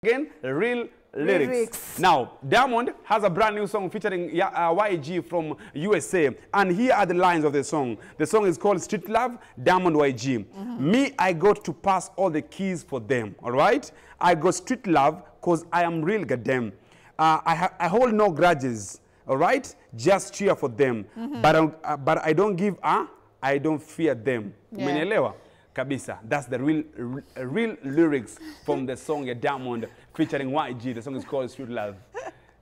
Again, real lyrics. Now, Diamond has a brand new song featuring YG from USA. And here are the lines of the song. The song is called Street Love, Diamond YG. Me, I got to pass all the keys for them, all right? I got street love because I am real, goddamn. I hold no grudges, all right? Just cheer for them. But I don't give, I don't fear them. Umenielewa? Kabisa. That's the real lyrics from the song Diamond featuring YG. The song is called Street Love.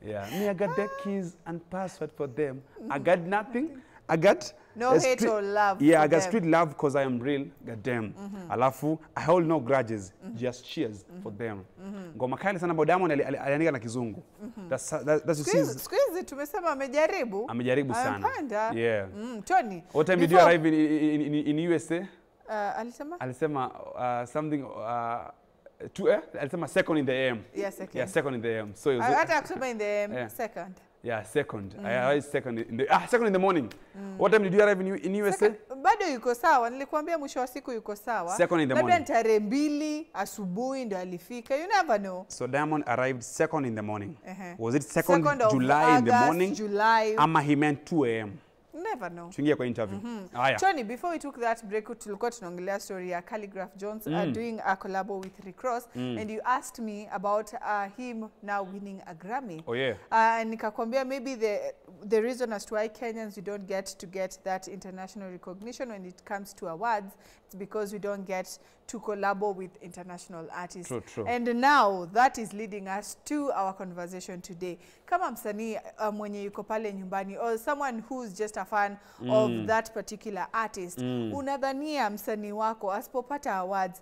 Yeah. Me, I got the keys and password for them. I got nothing. I got no hate or love. Yeah, I got street love because I am real. Goddamn. Alafu, I hold no grudges. Just cheers for them. Ngoma kali sana about Diamond aliandika na kizungu. That's Squeeze tumesema amejaribu. Amejaribu sana. Yeah. Tony. What time did you arrive in USA? Alisema something alisema second in the AM. Yeah, second. Yeah, second in the AM. So hata kusema in the AM, second. Yeah, second. I arrived second in the morning. What time did you arrive in USA? Bado yuko sawa. Nilikwambia mwisho wa siku yuko sawa. Second in the morning. Labda tarehe 2 asubuhi ndo alifika. You never know. So Diamond arrived second in the morning. Was it second July in the morning? July. Ama he meant 2 AM? Never know. Tuingia kwa interview. Tony, before we took that break, tulikuwa tunaongelea story ya Calligraph Jones doing a collab with Rick Ross, and you asked me about him now winning a Grammy. Oh yeah. And nikakwambia maybe the reason as to why Kenyans we don't get that international recognition when it comes to awards, it's because we don't get to collab with international artists. True. And now that is leading us to our conversation today. Kama msanii mwenye yuko pale nyumbani or someone who's just a fan of that particular artist, unadhania msanii wako asipopata awards,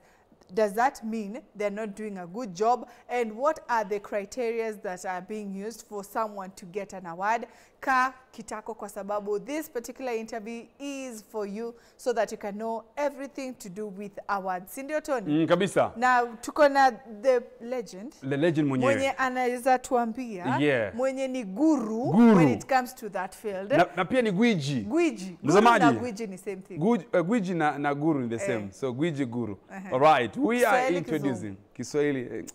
does that mean they're not doing a good job? And what are the criteria that are being used for someone to get an award? Ka kitako kwa sababu this particular interview is for you so that you can know everything to do with awards. Sindio Tony? Kabisa. Now tuko na the legend. The legend mwenyewe. Mwenye anaweza tuambia. Yeah. Mwenye ni guru when it comes to that field. Na pia ni gwiji. Gwiji. Mzamaji. Na gwiji ni same thing. Gwiji na guru ni the same. So gwiji guru. All right. We are introducing Kiswahili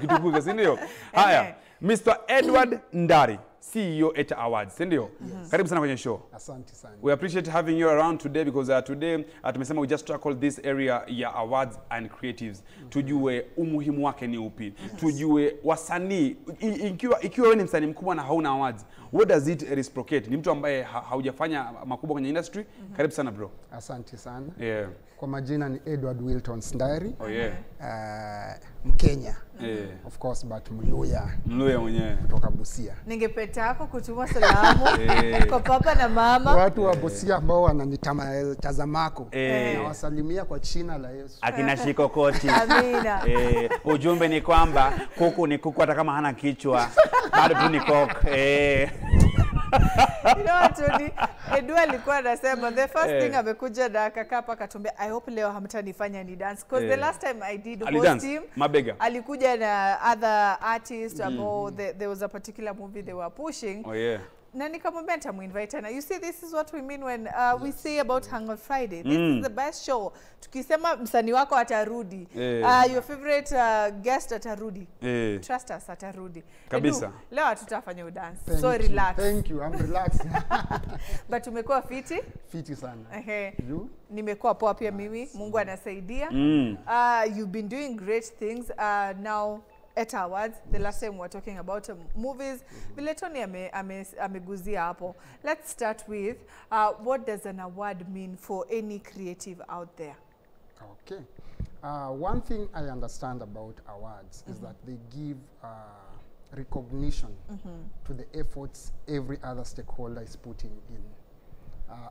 kitukuka, si ndio? Haya. Mr. Edward Ndari, CEO at Awards, si ndio? Karibu sana kwenye show. Asante sana. We appreciate having you around today because today tumesema we just tackle this area ya awards and creatives. Tujue umuhimu wake ni upi. Tujue wasanii, ikiwa wewe ni msanii mkubwa na hauna awards, what does it reciprocate? Ni mtu ambaye haujafanya makubwa kwenye industry. Karibu sana bro. Asante sana. Yeah. Kwa majina ni Edward Wilton Ndari. Oh yeah. Mkenya. Of course, but Mluya mwenyewe kutoka Busia. Ningependa yako kutuma salamu kwa papa na mama. Watu wa Busia ambao wananitazamako. Na wasalimia kwa jina la Yesu. Akina Shikokoti. Amina. Ujumbe ni kwamba kuku ni kuku hata kama hana kichwa. Bado tu ni cock. You know what, Tony? Edua alikuwa anasema the first thing amekuja na akakapa akatuambia I hope leo hamtanifanya ni dance because the last time I did host him alikuja na other artists about there was a particular movie they were pushing. Oh yeah. Na nikamwambia nitamuinvite na you see this is what we mean when we say about Hangout Friday. This is the best show. Tukisema msanii wako atarudi, your favorite guest atarudi, trust us atarudi. Kabisa. Leo tutafanya dance. So relax. Thank you. I'm relaxed. But umekuwa fiti? Fiti sana. You? Nimekuwa poa pia mimi. Mungu anasaidia. You've been doing great things now at awards. The last time we were talking about movies. Vile Tony ameguzia hapo. Let's start with what does an award mean for any creative out there? Okay. One thing I understand about awards is that they give recognition to the efforts every other stakeholder is putting in.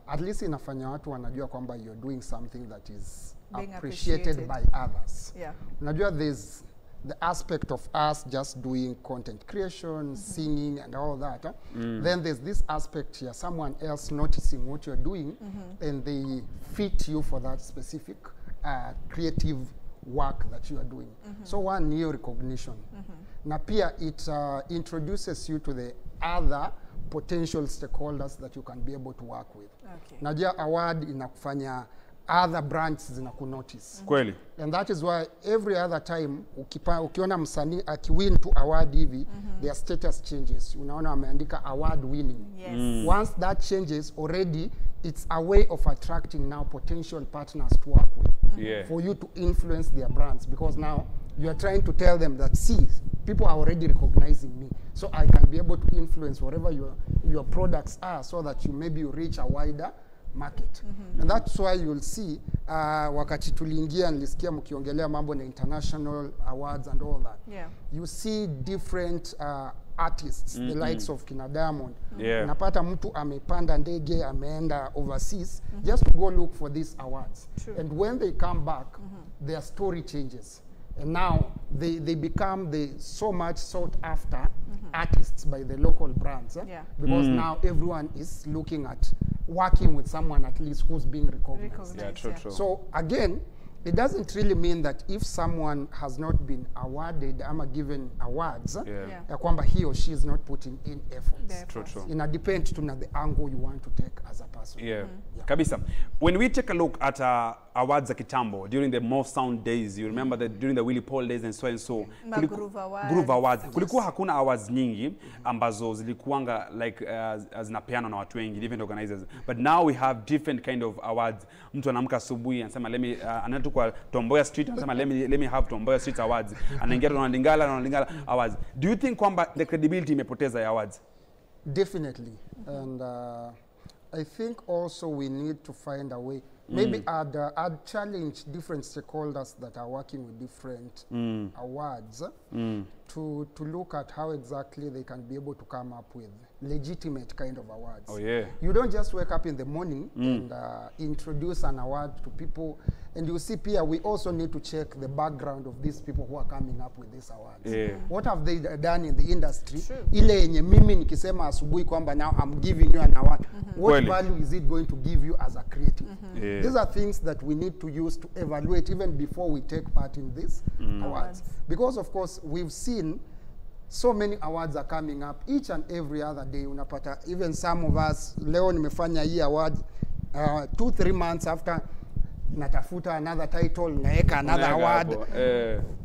At least inafanya watu wanajua kwamba you're doing something that is appreciated by others. Yeah. Unajua there's the aspect of us just doing content creation, singing and all that. Then there's this aspect here, someone else noticing what you're doing and they fit you for that specific creative work that you are doing. So one new recognition. Na pia it introduces you to the other potential stakeholders that you can be able to work with. Okay. Najua award inakufanya other brands zinakunotice. Kweli. And that is why every other time ukiona msanii akiwin to award hivi, their status changes. Unaona ameandika award winning. Yes. Once that changes already, it's a way of attracting now potential partners to work with. For you to influence their brands, because now you are trying to tell them that, see, people are already recognizing me, so I can be able to influence whatever your products are, so that you maybe reach a wider market. And that's why you'll see wakati tuliingia nilisikia mkiongelea mambo na international awards and all that. You see different artists, the likes of kina Diamond. Unapata mtu amepanda ndege ameenda overseas just to go look for these awards. And when they come back, their story changes. And now they become the so much sought after artists by the local brands. Because now everyone is looking at working with someone at least who's being recognized. Yeah, true. So again, it doesn't really mean that if someone has not been awarded or given awards, ya kwamba he or she is not putting in efforts. True. It depends to the angle you want to take as a person. Kabisa. When we take a look at awards za kitambo during the More Sound days, you remember that during the Willy Paul days and so Groove Awards. Kulikuwa hakuna awards nyingi ambazo zilikuanga like zinapeana na watu wengi, different organizers. But now we have different kind of awards. Mtu anaamka asubuhi anasema let me anaenda kwa Tomboya Street anasema let me have Tomboya Street Awards. Anaingia Ronaldingala Awards. Do you think kwamba the credibility imepoteza ya awards? Definitely. And I think also we need to find a way. Maybe I'd challenge different stakeholders that are working with different awards to look at how exactly they can be able to come up with legitimate kind of awards. You don't just wake up in the morning and introduce an award to people. And you see, Pia, we also need to check the background of these people who are coming up with these awards. What have they done in the industry? Ile yenye mimi nikisema asubuhi kwamba now I'm giving you an award. What value is it going to give you as a creative? These are things that we need to use to evaluate even before we take part in these awards. Because of course, we've seen so many awards are coming up each and every other day. Unapata, even some of us, leo nimefanya hii award, 2-3 months after, natafuta another title, naeka another award.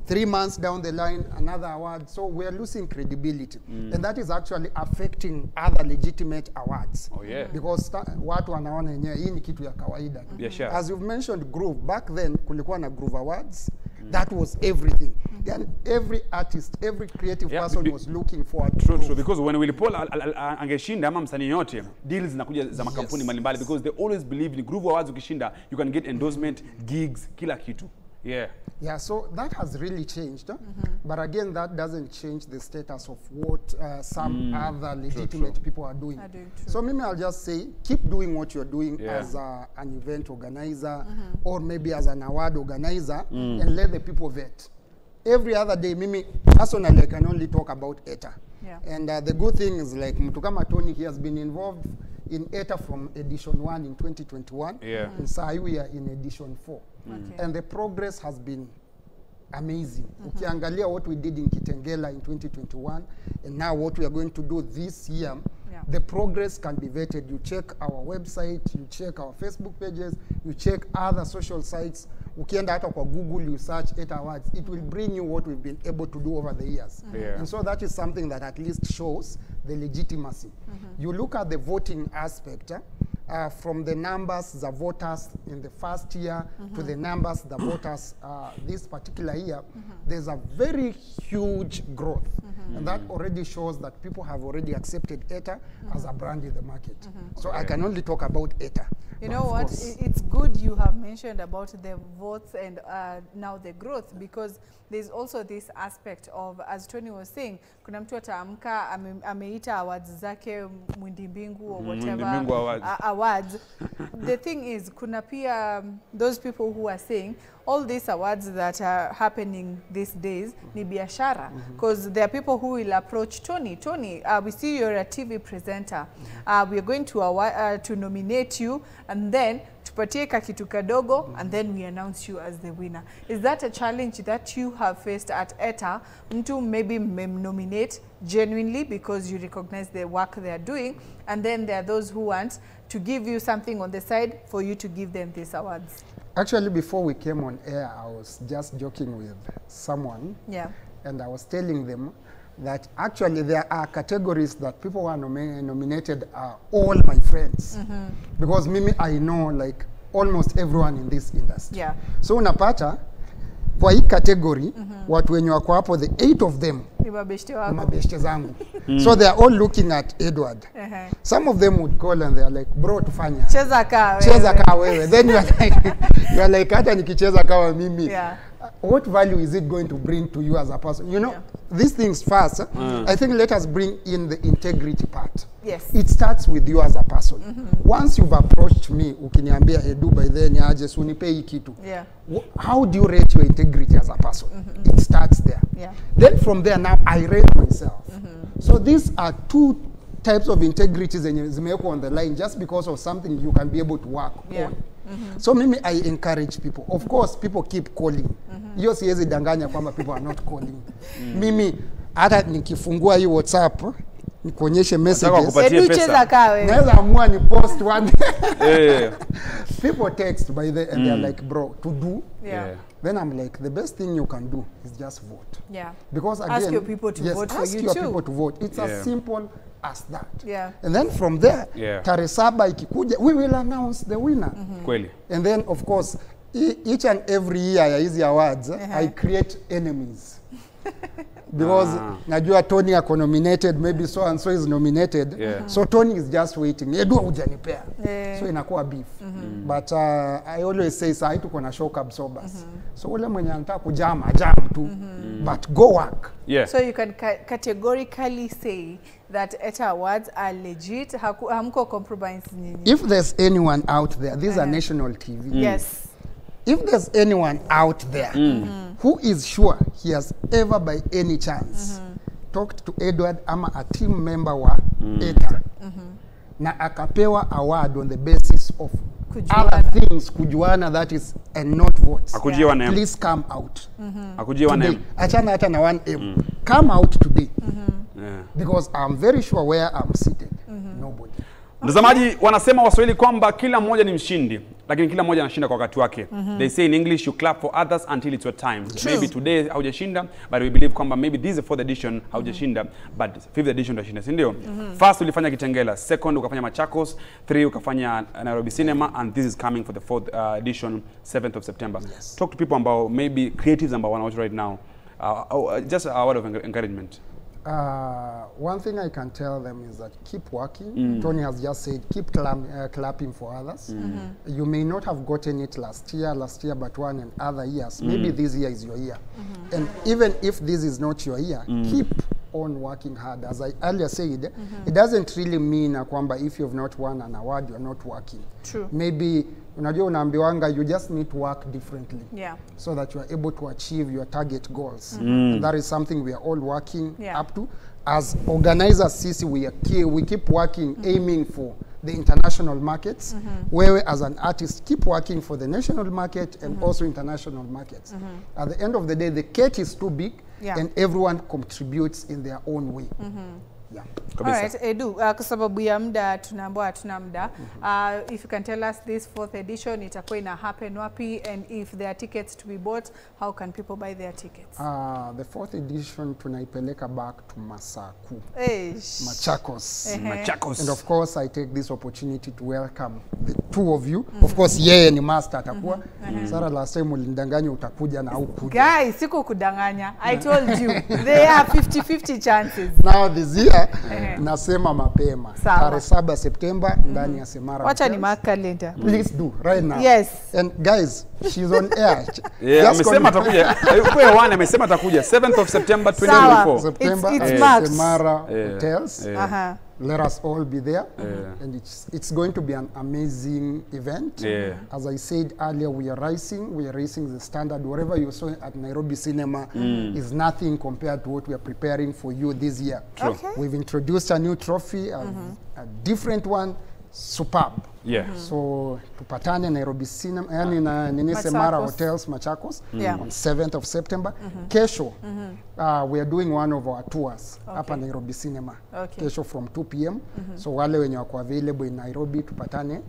3 months down the line, another award. So we're losing credibility. And that is actually affecting other legitimate awards. Because watu wanaona yenyewe hii ni kitu ya kawaida. As you've mentioned Groove, back then kulikuwa na Groove Awards. That was everything. And every artist, every creative person was looking forward to True, because when Willy Paul angeshinda ama msanii yote, deals zinakuja za makampuni mbalimbali because they always believe in Groove Awards ukishinda, you can get endorsement, gigs, kila kitu. Yeah, so that has really changed. But again, that doesn't change the status of what some other legitimate people are doing. So maybe I'll just say, keep doing what you're doing as an event organizer or maybe as an award organizer and let the people vet. Every other day, Mimi, personally, I can only talk about ETA. And the good thing is, like, mtu kama Tony, he has been involved in ETA from edition 1 in 2021. And Sai, we are in edition 4. And the progress has been amazing. Ukiangalia what we did in Kitengela in 2021 and now what we are going to do this year, the progress can be vetted. You check our website, you check our Facebook pages, you check other social sites. Ukienda hata kwa Google, you search 8 awards, it will bring you what we've been able to do over the years. And so that is something that at least shows the legitimacy. You look at the voting aspect, from the numbers, the voters in the first year to the numbers, the voters this particular year, there's a very huge growth. And that already shows that people have already accepted ETA as a brand in the market. So I can only talk about ETA. You know what, it's good you have mentioned about the votes and now the growth, because there's also this aspect of, as Tony was saying, kuna mtu ataamka ameita awards zake Mwindi Mbingu or whatever awards. The thing is, kuna pia those people who are saying all these awards that are happening these days ni biashara, because there are people who will approach Tony, we see you're a TV presenter, we are going to nominate you, and then tupatie kakitu kadogo, and then we announce you as the winner. Is that a challenge that you have faced at ETA? Mtu maybe nominate genuinely because you recognize the work they are doing, and then there are those who want to give you something on the side for you to give them these awards. Actually, before we came on air, I was just joking with someone. Yeah. And I was telling them that actually there are categories that people who are nominated are all my friends. Because mimi, I know like almost everyone in this industry. Yeah. So unapata, kwa hii category, watu wenye wako hapo, the 8 of them, Ni mabeshte wako. mabeshte zangu. So they are all looking at Edward. Some of them would call and they are like, bro, tufanya. Cheza kaa wewe. Cheza kaa wewe. Then you are like, hata nikicheza kawa mimi. Yeah. What value is it going to bring to you as a person? You know, these things first, I think let us bring in the integrity part. Yes. It starts with you as a person. Once you've approached me, ukiniambia Edu by then aje unipe hii kitu. Yeah. How do you rate your integrity as a person? It starts there. Yeah. Then from there now I rate myself. So these are 2 types of integrities zenye zimewekwa on the line just because of something you can be able to work on. So mimi I encourage people. Of course people keep calling. Hiyo siwezi danganya kwamba people are not calling. Mimi hata nikifungua hii WhatsApp nikuonyeshe messages. Edu cheza kaa wewe. Naweza amua ni post one. People text by the and they're like, bro, to do. Yeah. Then I'm like, the best thing you can do is just vote. Yeah. Because again, ask your people to vote for ask you your too. people to vote. It's as simple as that. Yeah. And then from there, tarehe 7 ikikuja, we will announce the winner. Kweli. And then of course, each and every year ya hizi awards, I create enemies. Because najua Tony ako nominated, maybe so and so is nominated. So Tony is just waiting. Edu hujanipea. So inakuwa beef. But I always say sai tuko na shock absorbers. So ule mwenye anataka kujam tu. But go work. Yeah. So you can categorically say that ETA awards are legit. Hamko compromise nyinyi. If there's anyone out there, these are national TV. Yes. If there's anyone out there who is sure he has ever by any chance talked to Edward ama a team member wa ETA na akapewa award on the basis of other things, kujuana, that is, and not votes, please come out. Achana hata na 1M. Come out today. Because I'm very sure where I'm seated, nobody. Mtazamaji, wanasema Waswahili kwamba kila mmoja ni mshindi, lakini kila mmoja anashinda kwa wakati wake. They say in English, you clap for others until it's your time. Maybe today haujashinda, but we believe kwamba maybe this is the 4th edition haujashinda, but 5th edition utashinda, si ndio? First ulifanya Kitengela, second ukafanya Machakos, 3 ukafanya Nairobi Cinema, and this is coming for the 4th edition, 7th of September. Talk to people about maybe creatives ambao wanawatch right now. Just a word of encouragement. One thing I can tell them is that keep working. Tony has just said keep clapping for others. You may not have gotten it last year, but 1 and other years. Maybe this year is your year. And even if this is not your year, keep on working hard. As I earlier said, it doesn't really mean kwamba if you've not won an award, you're not working. True. Maybe unajua unaambiwanga you just need to work differently, so that you are able to achieve your target goals. And that is something we are all working up to. As organizers, sisi, we keep working, aiming for the international markets. Where as an artist, keep working for the national market and also international markets. At the end of the day, the cake is too big, and everyone contributes in their own way. Alright, Edu, kwa sababu ya muda tunaambiwa hatuna muda. If you can tell us this 4th edition itakuwa ina happen wapi, and if there are tickets to be bought, how can people buy their tickets? The 4th edition tunaipeleka back to Masaku. Machakos. Machakos. And of course I take this opportunity to welcome the 2 of you. Of course yeye ni master atakuwa. Sara last time ulindanganya utakuja na hukuja. Guys, siku kudanganya. I told you there are 50-50 chances. Now this year nasema mapema. Tarehe 7 September ndani ya Semara. Wacha ni mark calendar. Please do right now. Yes. And guys, she's on air. Amesema atakuja. Kwa one amesema atakuja 7th of September 2024. September it's Semara Hotels. Let us all be there, and it's going to be an amazing event. As I said earlier, we are raising the standard. Whatever you saw at Nairobi Cinema is nothing compared to what we are preparing for you this year. We've introduced a new trophy, a different one, superb. So tupatane Nairobi Cinema, yani na nini Semara Hotels Machakos on 7th of September. Kesho, we are doing one of our tours hapa Nairobi Cinema. Kesho from 2 p.m. So wale wenye wako available in Nairobi tupatane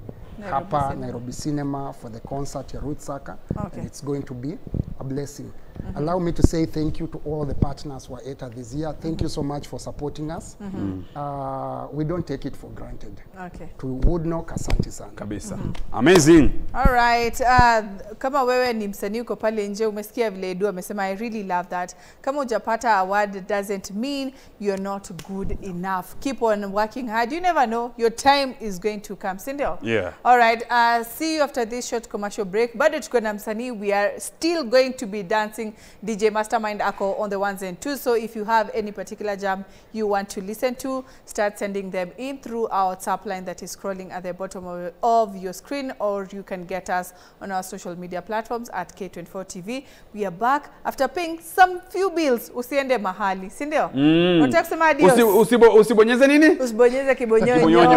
hapa Nairobi Cinema for the concert ya Ruth Saka. Okay. And it's going to be a blessing. Allow me to say thank you to all the partners who are at this year. Thank you so much for supporting us. We don't take it for granted. Okay. To Woodnock, asante sana. Kabisa. Amazing. All right. Kama wewe ni msanii uko pale nje, umesikia vile Edu amesema, I really love that. Kama hujapata award doesn't mean you're not good enough. Keep on working hard. You never know, your time is going to come. Sindio? Yeah. All right. See you after this short commercial break. Bado tuko na msanii, we are still going to be dancing. DJ Mastermind Ako on the ones and twos. So if you have any particular jam you want to listen to, start sending them in through our WhatsApp line that is scrolling at the bottom of your screen, or you can get us on our social media platforms at K24 TV. We are back after paying some few bills. Usiende mahali, si ndio? Unataka kusema adios? Usibonyeze nini? Usibonyeze kibonyonyo.